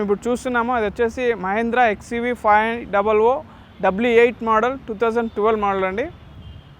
ఇప్పుడు చూస్తున్నామో అది వచ్చేసి Mahindra XUV 500 W8 model 2012 model అండి.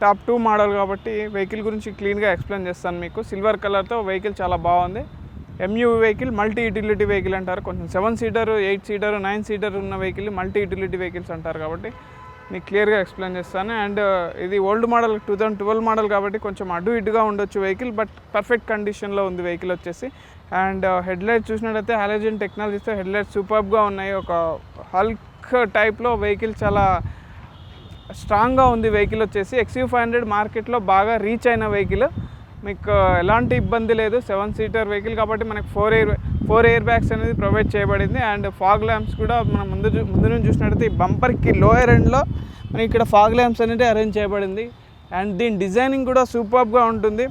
టాప్ 2 మోడల్ కాబట్టి వెహికల్ గురించి క్లీన్గా ఎక్స్ప్లెయిన్ చేస్తాను మీకు. సిల్వర్ కలర్తో వెహికల్ చాలా బాగుంది. MUV vehicle, multi utility vehicle అంటారు. కొంచెం 7 సీటర్ 8 సీటర్ 9 సీటర్ ఉన్న వెహికల్ మల్టీ యూటిలిటీ వెహికల్స్ అంటారు కాబట్టి మీకు క్లియర్గా ఎక్స్ప్లెయిన్ చేస్తాను. అండ్ ఇది ఓల్డ్ మోడల్ 2012 మోడల్ కాబట్టి కొంచెం అటు ఇటుగా ఉండొచ్చు వెహికల్, బట్ పర్ఫెక్ట్ కండిషన్లో ఉంది వెహికల్ వచ్చేసి. అండ్ హెడ్లైట్ చూసినట్టయితే హాలోజన్ టెక్నాలజీతో హెడ్లైట్ సూపర్గా ఉన్నాయి. ఒక హల్క్ టైప్లో వెహికల్ చాలా స్ట్రాంగ్గా ఉంది వెహికల్ వచ్చేసి. XUV 500 మార్కెట్లో బాగా రీచ్ అయిన వెహికల్, మీకు ఎలాంటి ఇబ్బంది లేదు. 7 సీటర్ వెహికల్ కాబట్టి మనకు 4 ఎయిర్ బ్యాగ్స్ అనేది ప్రొవైడ్ చేయబడింది. అండ్ ఫాగ్ ల్యాంప్స్ కూడా మనం ముందు నుంచి చూసినట్టయితే ఈ బంపర్కి లోయర్ ఎండ్లో మనకి ఇక్కడ ఫాగ్ ల్యాంప్స్ అనేది అరేంజ్ చేయబడింది. అండ్ దీని డిజైనింగ్ కూడా సూపర్గా ఉంటుంది.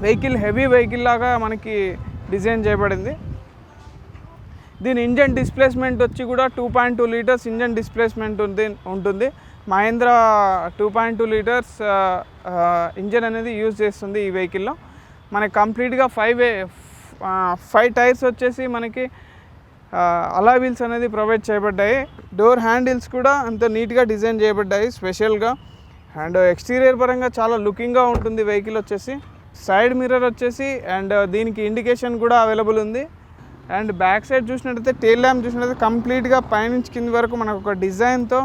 వెహికల్ హెవీ వెహికల్ లాగా మనకి డిజైన్ చేయబడింది. దీని ఇంజన్ డిస్ప్లేస్మెంట్ వచ్చి కూడా 2.2 లీటర్స్ ఇంజన్ డిస్ప్లేస్మెంట్ ఉంటుంది. మహేంద్ర 2.2 లీటర్స్ ఇంజన్ అనేది యూజ్ చేస్తుంది ఈ వెహికల్లో. మనకి కంప్లీట్గా 5 టైర్స్ వచ్చేసి మనకి అలాయ్ వీల్స్ అనేది ప్రొవైడ్ చేయబడ్డాయి. డోర్ హ్యాండిల్స్ కూడా అంత నీట్గా డిజైన్ చేయబడ్డాయి స్పెషల్గా. అండ్ ఎక్స్టీరియర్ పరంగా చాలా లుకింగ్గా ఉంటుంది వెహికల్ వచ్చేసి. సైడ్ మిర్రర్ వచ్చేసి అండ్ దీనికి ఇండికేషన్ కూడా అవైలబుల్ ఉంది. అండ్ బ్యాక్ సైడ్ చూసినట్టయితే టెయిల్ ల్యాంప్ చూసినట్టయితే కంప్లీట్గా పైనుంచి కింది వరకు మనకు ఒక డిజైన్తో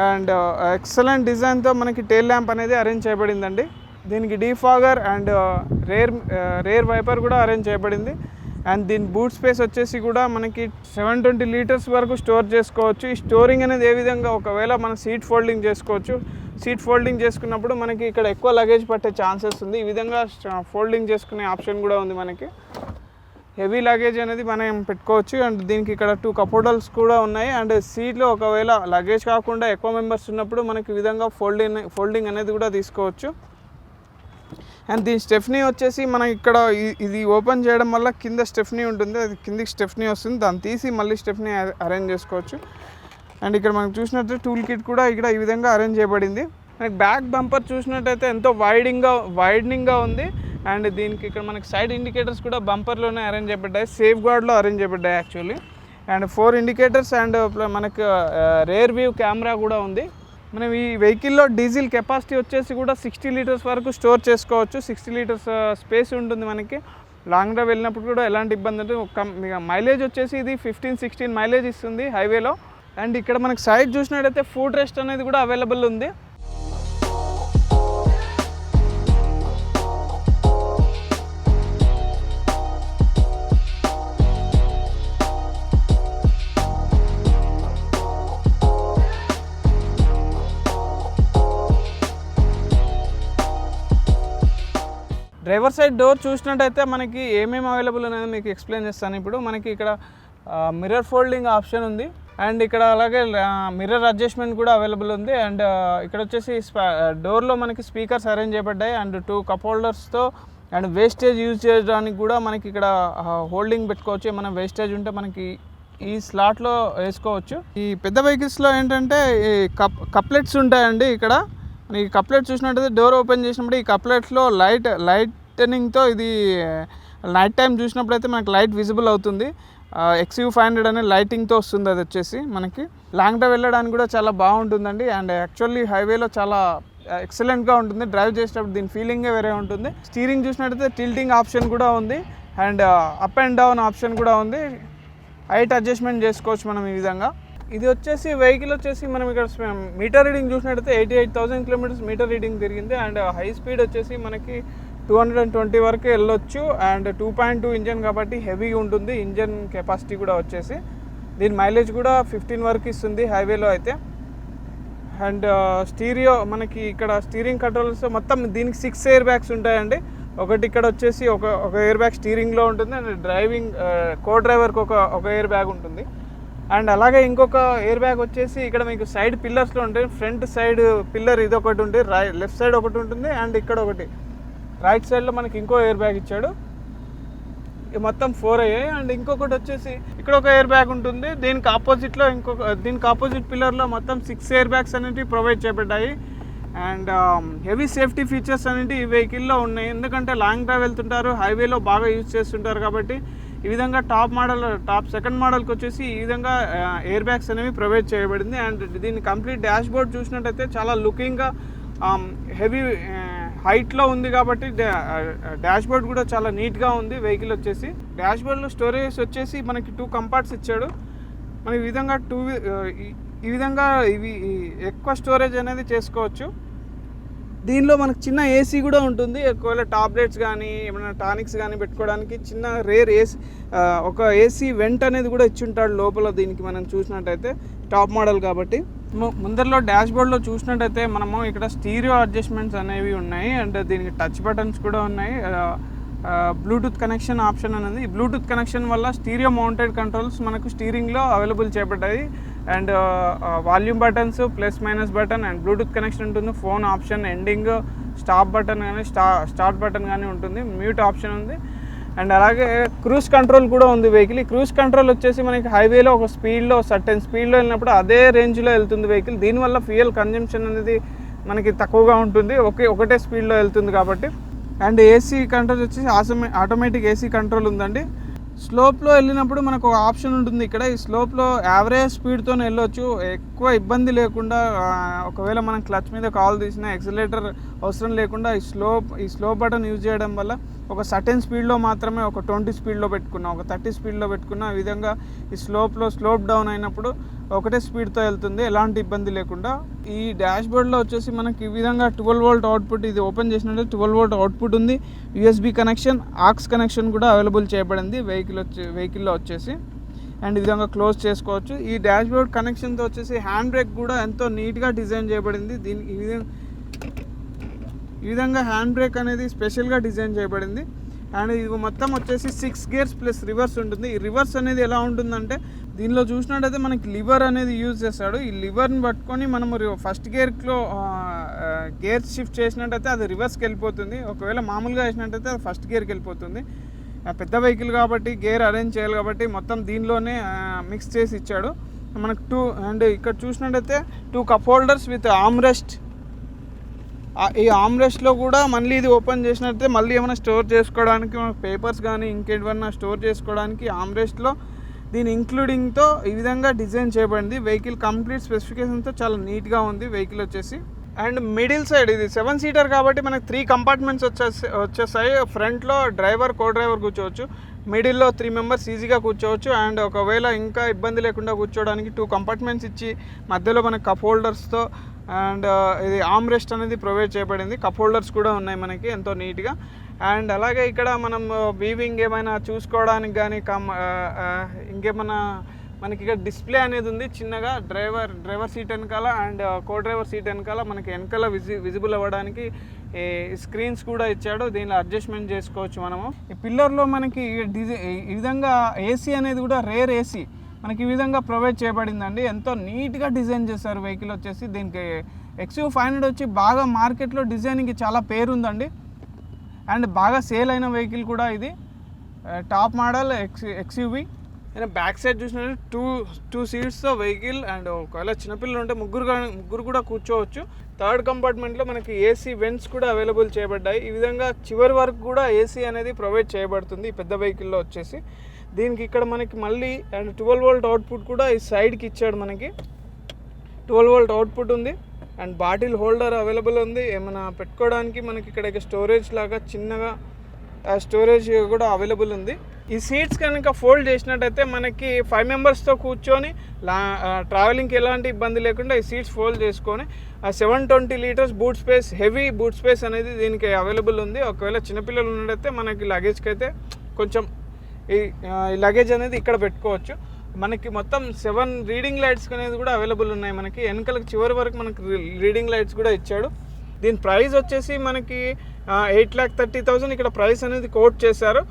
అండ్ ఎక్సలెంట్ డిజైన్తో మనకి టెయిల్ ల్యాంప్ అనేది అరేంజ్ చేయబడిందండి. దీనికి డీఫాగర్ అండ్ రేర్ వైపర్ కూడా అరేంజ్ చేయబడింది. అండ్ దీని బూట్ స్పేస్ వచ్చేసి కూడా మనకి 720 లీటర్స్ వరకు స్టోర్ చేసుకోవచ్చు. ఈ స్టోరింగ్ అనేది ఏ విధంగా, ఒకవేళ మనం సీట్ ఫోల్డింగ్ చేసుకోవచ్చు. సీట్ ఫోల్డింగ్ చేసుకున్నప్పుడు మనకి ఇక్కడ ఎక్కువ లగేజ్ పట్టే ఛాన్సెస్ ఉంది. ఈ విధంగా ఫోల్డింగ్ చేసుకునే ఆప్షన్ కూడా ఉంది మనకి. హెవీ లగేజ్ అనేది మనం పెట్టుకోవచ్చు. అండ్ దీనికి ఇక్కడ 2 కప్ హోల్డర్స్ కూడా ఉన్నాయి. అండ్ సీట్లో ఒకవేళ లగేజ్ కాకుండా ఎక్కువ మెంబర్స్ ఉన్నప్పుడు మనకి ఈ విధంగా ఫోల్డింగ్ అనేది కూడా తీసుకోవచ్చు. అండ్ దీని స్టెఫ్నీ వచ్చేసి మనం ఇక్కడ ఇది ఓపెన్ చేయడం వల్ల కింద స్టెఫ్నీ ఉంటుంది, అది కిందికి స్టెఫ్నీ వస్తుంది, దాన్ని తీసి మళ్ళీ స్టెఫ్నీ అరేంజ్ చేసుకోవచ్చు. అండ్ ఇక్కడ మనం చూసినట్టు టూల్ కిట్ కూడా ఇక్కడ ఈ విధంగా అరేంజ్ చేయబడింది. మనకి బ్యాక్ బంపర్ చూసినట్టయితే ఎంతో వైడనింగ్గా ఉంది. అండ్ దీనికి ఇక్కడ మనకి సైడ్ ఇండికేటర్స్ కూడా బంపర్లోనే అరేంజ్ చేయబడ్డాయి, సేఫ్ గార్డ్లో అరేంజ్ చేయబడ్డాయి యాక్చువల్లీ. అండ్ 4 ఇండికేటర్స్ అండ్ మనకు రేర్ వ్యూ కెమెరా కూడా ఉంది. మనం ఈ వెహికల్లో డీజిల్ కెపాసిటీ వచ్చేసి కూడా 60 లీటర్స్ వరకు స్టోర్ చేసుకోవచ్చు. 60 లీటర్స్ స్పేస్ ఉంటుంది మనకి. లాంగ్ డ్రైవ్ వెళ్ళినప్పుడు కూడా ఎలాంటి ఇబ్బంది ఉంటుంది. మైలేజ్ వచ్చేసి ఇది 15-16 మైలేజ్ ఇస్తుంది హైవేలో. అండ్ ఇక్కడ మనకి సైడ్ చూసినట్టయితే ఫుడ్ రెస్ట్ అనేది కూడా అవైలబుల్ ఉంది. డ్రైవర్ సైడ్ డోర్ చూసినట్టయితే మనకి ఏమేమి అవైలబుల్ అనేది మీకు ఎక్స్ప్లెయిన్ చేస్తాను ఇప్పుడు. మనకి ఇక్కడ మిర్రర్ ఫోల్డింగ్ ఆప్షన్ ఉంది. అండ్ ఇక్కడ అలాగే మిర్రర్ అడ్జస్ట్మెంట్ కూడా అవైలబుల్ ఉంది. అండ్ ఇక్కడ వచ్చేసి డోర్లో మనకి స్పీకర్స్ అరేంజ్ చేయబడ్డాయి. అండ్ 2 కప్ హోల్డర్స్తో అండ్ వేస్టేజ్ యూజ్ చేయడానికి కూడా మనకి ఇక్కడ హోల్డింగ్ పెట్టుకోవచ్చు. ఏమైనా వేస్టేజ్ ఉంటే మనకి ఈ స్లాట్లో వేసుకోవచ్చు. ఈ పెద్ద వెహికల్స్లో ఏంటంటే ఈ కప్లెట్స్ ఉంటాయండి. ఇక్కడ ఈ కప్లెట్ చూసినట్టయితే డోర్ ఓపెన్ చేసినప్పుడు ఈ కప్లెట్స్లో లైటనింగ్తో ఇది నైట్ టైం చూసినప్పుడైతే మనకి లైట్ విజిబుల్ అవుతుంది. XUV 500 అనే లైటింగ్తో వస్తుంది. అది వచ్చేసి మనకి లాంగ్ డ్రైవ్ వెళ్ళడానికి కూడా చాలా బాగుంటుందండి. అండ్ యాక్చువల్లీ హైవేలో చాలా ఎక్సలెంట్గా ఉంటుంది డ్రైవ్ చేసేటప్పుడు. దీని ఫీలింగే వేరే ఉంటుంది. స్టీరింగ్ చూసినట్టయితే టిల్టింగ్ ఆప్షన్ కూడా ఉంది. And up and down option కూడా ఉంది. హైట్ అడ్జస్ట్మెంట్ చేసుకోవచ్చు మనం ఈ విధంగా. ఇది వచ్చేసి వెహికల్ వచ్చేసి మనం ఇక్కడ మీటర్ రీడింగ్ చూసినట్టయితే 88,000 కిలోమీటర్స్ మీటర్ రీడింగ్ తిరిగింది. అండ్ హై స్పీడ్ వచ్చేసి మనకి 220 వరకు వెళ్ళొచ్చు. అండ్ 2.2 ఇంజన్ కాబట్టి హెవీగా ఉంటుంది ఇంజన్ కెపాసిటీ కూడా వచ్చేసి. దీని మైలేజ్ కూడా 15 వరకు ఇస్తుంది హైవేలో అయితే. అండ్ స్టీరియో మనకి ఇక్కడ స్టీరింగ్ కంట్రోల్స్ మొత్తం దీనికి 6 ఎయిర్ బ్యాగ్స్ ఉంటాయండి. ఒకటి ఇక్కడ వచ్చేసి ఒక ఎయిర్ బ్యాగ్ స్టీరింగ్లో ఉంటుంది. అండ్ డ్రైవింగ్ కో డ్రైవర్కి ఒక ఎయిర్ బ్యాగ్ ఉంటుంది. అండ్ అలాగే ఇంకొక ఎయిర్ బ్యాగ్ వచ్చేసి ఇక్కడ మీకు సైడ్ పిల్లర్స్లో ఉంటుంది. ఫ్రంట్ సైడ్ పిల్లర్ ఇది ఒకటి ఉంటుంది, లెఫ్ట్ సైడ్ ఒకటి ఉంటుంది. అండ్ ఇక్కడ ఒకటి రైట్ సైడ్లో మనకి ఇంకో ఎయిర్ బ్యాగ్ ఇచ్చాడు. మొత్తం 4 అయ్యాయి. అండ్ ఇంకొకటి వచ్చేసి ఇక్కడ ఒక ఎయిర్ బ్యాగ్ ఉంటుంది. దీనికి ఆపోజిట్ పిల్లర్లో మొత్తం 6 ఎయిర్ బ్యాగ్స్ అనేవి ప్రొవైడ్ చేయబడ్డాయి. అండ్ హెవీ సేఫ్టీ ఫీచర్స్ అనేవి ఈ వెహికల్లో ఉన్నాయి. ఎందుకంటే లాంగ్ డ్రైవ్ వెళ్తుంటారు, హైవేలో బాగా యూజ్ చేస్తుంటారు కాబట్టి ఈ విధంగా టాప్ సెకండ్ మోడల్కి వచ్చేసి ఈ విధంగా ఎయిర్ బ్యాగ్స్ అనేవి ప్రొవైడ్ చేయబడింది. అండ్ దీని కంప్లీట్ డాష్ బోర్డ్ చూసినట్టయితే చాలా లుకింగ్గా హెవీ హైట్లో ఉంది కాబట్టి డాష్ బోర్డ్ కూడా చాలా నీట్గా ఉంది వెహికల్ వచ్చేసి. డాష్ బోర్డ్లో స్టోరేజ్ వచ్చేసి మనకి 2 కంపార్ట్స్ ఇచ్చాడు. మనకి ఈ విధంగా ఇవి ఎక్కువ స్టోరేజ్ అనేది చేసుకోవచ్చు. దీనిలో మనకు చిన్న ఏసీ కూడా ఉంటుంది. ఒకవేళ టాబ్లెట్స్ కానీ ఏమైనా టానిక్స్ కానీ పెట్టుకోవడానికి చిన్న రేర్ ఏసీ, ఒక ఏసీ వెంట్ అనేది కూడా ఇచ్చుంటాడు లోపల. దీనికి మనం చూసినట్టయితే టాప్ మోడల్ కాబట్టి. ముందరలో డాష్ బోర్డ్లో చూసినట్టయితే మనము ఇక్కడ స్టీరియో అడ్జస్ట్మెంట్స్ అనేవి ఉన్నాయి. అండ్ దీనికి టచ్ బటన్స్ కూడా ఉన్నాయి. బ్లూటూత్ కనెక్షన్ ఆప్షన్ అనేది, బ్లూటూత్ కనెక్షన్ వల్ల స్టీరియో మౌంటెడ్ కంట్రోల్స్ మనకు స్టీరింగ్లో అవైలబుల్ చేయబడ్డాయి. And volume buttons, plus minus button and Bluetooth connection ఉంటుంది. Phone option, ending stop button కానీ స్టార్ట్ బటన్ కానీ ఉంటుంది. మ్యూట్ ఆప్షన్ ఉంది. అండ్ అలాగే క్రూజ్ కంట్రోల్ కూడా ఉంది వెహికల్. ఈ క్రూజ్ కంట్రోల్ వచ్చేసి మనకి హైవేలో ఒక స్పీడ్లో సర్టెన్ స్పీడ్లో వెళ్ళినప్పుడు అదే రేంజ్లో వెళ్తుంది వెహికల్. దీనివల్ల ఫ్యూయల్ కన్జంప్షన్ అనేది మనకి తక్కువగా ఉంటుంది, ఒకటే స్పీడ్లో వెళ్తుంది కాబట్టి. అండ్ ఏసీ కంట్రోల్ వచ్చేసి ఆటోమేటిక్ ఏసీ కంట్రోల్ ఉందండి. స్లోప్లో వెళ్ళినప్పుడు మనకు ఒక ఆప్షన్ ఉంటుంది ఇక్కడ. ఈ స్లోప్లో యావరేజ్ స్పీడ్తో వెళ్ళొచ్చు, ఎక్కువ ఇబ్బంది లేకుండా. ఒకవేళ మనం క్లచ్ మీద కాల్ తీసినా ఎక్సిలేటర్ అవసరం లేకుండా ఈ స్లోప్ బటన్ యూజ్ చేయడం వల్ల ఒక సర్టెన్ స్పీడ్లో మాత్రమే, ఒక 20 స్పీడ్లో పెట్టుకున్నా, ఒక 30 స్పీడ్లో పెట్టుకున్నా, ఈ విధంగా ఈ స్లోప్ డౌన్ అయినప్పుడు ఒకటే స్పీడ్తో వెళ్తుంది, ఎలాంటి ఇబ్బంది లేకుండా. ఈ డాష్ బోర్డ్లో వచ్చేసి మనకి ఈ విధంగా 12 వోల్ట్ అవుట్పుట్, ఇది ఓపెన్ చేసినట్టు 12 వోల్ట్ అవుట్పుట్ ఉంది. USB కనెక్షన్, ఆక్స్ కనెక్షన్ కూడా అవైలబుల్ చేయబడింది వెహికల్లో వచ్చేసి. అండ్ ఈ విధంగా క్లోజ్ చేసుకోవచ్చు. ఈ డాష్ బోర్డ్ కనెక్షన్తో వచ్చేసి హ్యాండ్ బ్రేక్ కూడా ఎంతో నీట్గా డిజైన్ చేయబడింది. దీనికి ఈ విధంగా హ్యాండ్ బ్రేక్ అనేది స్పెషల్గా డిజైన్ చేయబడింది. అండ్ ఇది మొత్తం వచ్చేసి 6 గేర్స్ ప్లస్ రివర్స్ ఉంటుంది. ఈ రివర్స్ అనేది ఎలా ఉంటుందంటే, దీనిలో చూసినట్టయితే మనకి లివర్ అనేది యూజ్ చేస్తాడు. ఈ లివర్ని పట్టుకొని మనము ఫస్ట్ గేర్లో గేర్ షిఫ్ట్ చేసినట్టయితే అది రివర్స్కి వెళ్ళిపోతుంది. ఒకవేళ మామూలుగా వేసినట్టయితే అది ఫస్ట్ గేర్కి వెళ్ళిపోతుంది. పెద్ద వెహికల్ కాబట్టి గేర్ అరేంజ్ చేయాలి కాబట్టి మొత్తం దీనిలోనే మిక్స్ చేసి ఇచ్చాడు మనకు. అండ్ ఇక్కడ చూసినట్టయితే 2 కప్ హోల్డర్స్ విత్ ఆమ్రెస్ట్. ఈ ఆమ్రెస్ట్లో కూడా మళ్ళీ ఇది ఓపెన్ చేసినట్టయితే మళ్ళీ ఏమైనా స్టోర్ చేసుకోవడానికి, మనకు పేపర్స్ కానీ ఇంకేమైనా స్టోర్ చేసుకోవడానికి ఆమ్రెస్ట్లో దీని ఇంక్లూడింగ్తో ఈ విధంగా డిజైన్ చేయబడింది. వెహికల్ కంప్లీట్ స్పెసిఫికేషన్తో చాలా నీట్గా ఉంది వెహికల్ వచ్చేసి. అండ్ మిడిల్ సైడ్ ఇది 7 సీటర్ కాబట్టి మనకు 3 కంపార్ట్మెంట్స్ వచ్చేసాయి. ఫ్రంట్లో డ్రైవర్, కో డ్రైవర్ కూర్చోవచ్చు. మిడిల్లో 3 మెంబర్స్ ఈజీగా కూర్చోవచ్చు. అండ్ ఒకవేళ ఇంకా ఇబ్బంది లేకుండా కూర్చోవడానికి 2 కంపార్ట్మెంట్స్ ఇచ్చి మధ్యలో మనకు కప్ హోల్డర్స్తో అండ్ ఇది ఆర్మ్ రెస్ట్ అనేది ప్రొవైడ్ చేయబడింది. కప్ హోల్డర్స్ కూడా ఉన్నాయి మనకి ఎంతో నీట్గా. అండ్ అలాగే ఇక్కడ మనం వీవింగ్ ఏమైనా చూసుకోవడానికి కానీ ఇంకేమైనా మనకి ఇక్కడ డిస్ప్లే అనేది ఉంది చిన్నగా. డ్రైవర్ సీట్ వెనకాల అండ్ కో డ్రైవర్ సీట్ వెనకాల మనకి వెనకాల విజిబుల్ అవ్వడానికి స్క్రీన్స్ కూడా ఇచ్చాడు. దీనిలో అడ్జస్ట్మెంట్ చేసుకోవచ్చు మనము. ఈ పిల్లర్లో మనకి ఈ విధంగా ఏసీ అనేది కూడా రేర్ ఏసీ మనకి ఈ విధంగా ప్రొవైడ్ చేయబడిందండి. ఎంతో నీట్గా డిజైన్ చేశారు వెహికల్ వచ్చేసి. దీనికి XUV500 వచ్చి బాగా మార్కెట్లో డిజైనింగ్కి చాలా పేరు ఉందండి. అండ్ బాగా సేల్ అయిన వెహికల్ కూడా ఇది. Top model XUV. నేను బ్యాక్ సైడ్ చూసినట్టు టూ సీట్స్తో వెహికల్. అండ్ ఒకవేళ చిన్నపిల్లలు ఉంటే ముగ్గురు కూడా కూర్చోవచ్చు. థర్డ్ కంపార్ట్మెంట్లో మనకి ఏసీ వెంట్స్ కూడా అవైలబుల్ చేయబడ్డాయి. ఈ విధంగా చివరి వరకు కూడా ఏసీ అనేది ప్రొవైడ్ చేయబడుతుంది ఈ పెద్ద వెహికల్లో వచ్చేసి. దీనికి ఇక్కడ మనకి మళ్ళీ అండ్ 12 వోల్ట్ అవుట్పుట్ కూడా ఈ సైడ్కి ఇచ్చాడు. మనకి 12 వోల్ట్ అవుట్పుట్ ఉంది. అండ్ బాటిల్ హోల్డర్ అవైలబుల్ ఉంది. ఏమైనా పెట్టుకోవడానికి మనకి ఇక్కడ స్టోరేజ్ లాగా చిన్నగా స్టోరేజ్ కూడా అవైలబుల్ ఉంది. ఈ సీట్స్ కనుక ఫోల్డ్ చేసినట్టయితే మనకి 5 మెంబర్స్తో కూర్చొని ట్రావెలింగ్కి ఎలాంటి ఇబ్బంది లేకుండా ఈ సీట్స్ ఫోల్డ్ చేసుకొని 720 litres boot space, heavy boot space అనేది దీనికి అవైలబుల్ ఉంది. ఒకవేళ చిన్నపిల్లలు ఉన్నట్టయితే మనకి లగేజ్కి అయితే కొంచెం ఈ లగేజ్ అనేది ఇక్కడ పెట్టుకోవచ్చు. మనకి మొత్తం 7 రీడింగ్ లైట్స్ అనేది కూడా అవైలబుల్ ఉన్నాయి. మనకి వెనకాలకి చివరి వరకు మనకి రీడింగ్ లైట్స్ కూడా ఇచ్చాడు. దీని ప్రైస్ వచ్చేసి మనకి 8,30,000 ఇక్కడ ప్రైస్ అనేది కోట్ చేశారు.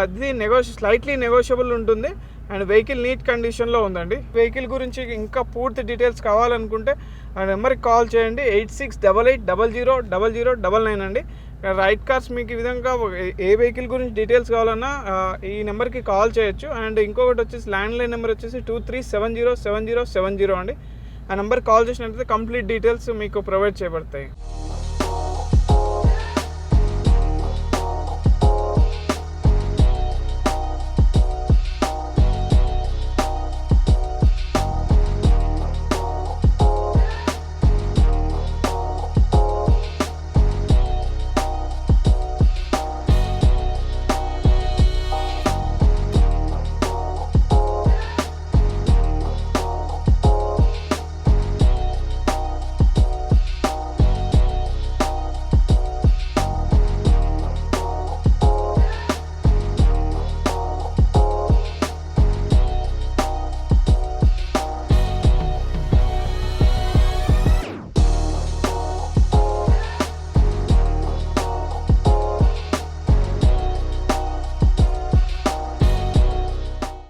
ఇది స్లైట్లీ నెగోషియబుల్ ఉంటుంది. అండ్ వెహికల్ నీట్ కండిషన్లో ఉందండి. వెహికల్ గురించి ఇంకా పూర్తి డీటెయిల్స్ కావాలనుకుంటే ఆ నెంబర్కి కాల్ చేయండి. 8688000099 అండి. రైట్ కార్స్ మీకు ఈ విధంగా ఏ వెహికల్ గురించి డీటెయిల్స్ కావాలన్నా ఈ నెంబర్కి కాల్ చేయొచ్చు. అండ్ ఇంకొకటి వచ్చేసి ల్యాండ్లైన్ నెంబర్ వచ్చేసి 23707070 అండి. ఆ నెంబర్కి కాల్ చేసినట్లయితే కంప్లీట్ డీటెయిల్స్ మీకు ప్రొవైడ్ చేయబడతాయి.